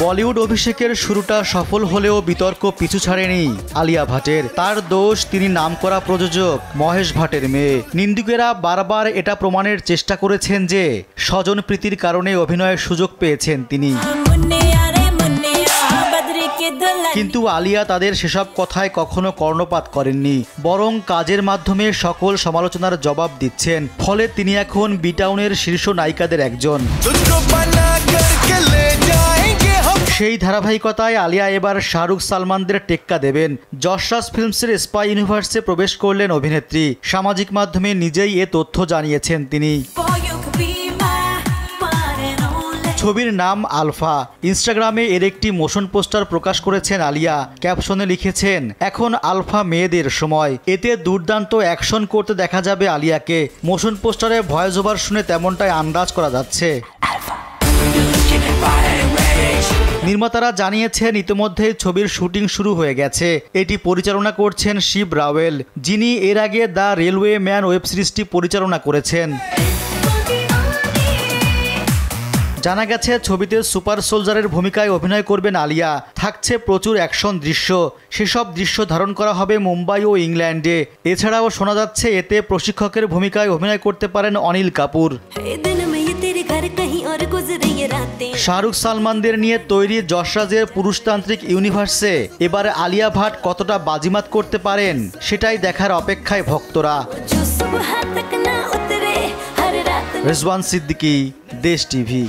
বলিউড অভিষেকের শুরুটা সফল হলেও বিতর্ক পিছু ছাড়েনি আলিয়া ভাটের। তার দোষ, তিনি নামকরা প্রযোজক মহেশ ভাটের মেয়ে। নিন্দুকেরা বারবার এটা প্রমাণের চেষ্টা করেছেন যে স্বজন প্রীতির কারণে অভিনয়ের সুযোগ পেয়েছেন তিনি। কিন্তু আলিয়া তাদের সেসব কথায় কখনো কর্ণপাত করেননি, বরং কাজের মাধ্যমে সকল সমালোচনার জবাব দিচ্ছেন। ফলে তিনি এখন বিটাউনের শীর্ষ নায়িকাদের একজন। সেই ধারাবাহিকতায় আলিয়া এবার শাহরুখ সালমানদের টেক্কা দেবেন। যশরাজ ফিল্মসের স্পাই ইউনিভার্সে প্রবেশ করলেন অভিনেত্রী। সামাজিক মাধ্যমে নিজেই এ তথ্য জানিয়েছেন তিনি। ছবির নাম আলফা। ইনস্টাগ্রামে এর একটি মোশন পোস্টার প্রকাশ করেছেন আলিয়া। ক্যাপশনে লিখেছেন, এখন আলফা মেয়েদের সময়। এতে দুর্দান্ত অ্যাকশন করতে দেখা যাবে আলিয়াকে। মোশন পোস্টারে ভয়েস ওভার শুনে তেমনটাই আন্দাজ করা যাচ্ছে। নির্মাতারা জানিয়েছেন ইতিমধ্যেই ছবির শুটিং শুরু হয়ে গেছে। এটি পরিচালনা করছেন শিব রাওয়েল, যিনি এর আগে দ্য রেলওয়ে ম্যান ওয়েব সিরিজটি পরিচালনা করেছেন। জানা গেছে ছবিতে সুপার সোলজারের ভূমিকায় অভিনয় করবেন আলিয়া। থাকছে প্রচুর অ্যাকশন দৃশ্য। সেসব দৃশ্য ধারণ করা হবে মুম্বাই ও ইংল্যান্ডে। এছাড়াও শোনা যাচ্ছে এতে প্রশিক্ষকের ভূমিকায় অভিনয় করতে পারেন অনিল কাপুর। শাহরুখ সালমানদের নিয়ে তৈরি যশরাজের পুরুষতান্ত্রিক ইউনিভার্সে এবারে আলিয়া ভাট কতটা বাজিমাত করতে পারেন সেটাই দেখার অপেক্ষায় ভক্তরা। রিজওয়ান সিদ্দিকী, দেশ টিভি।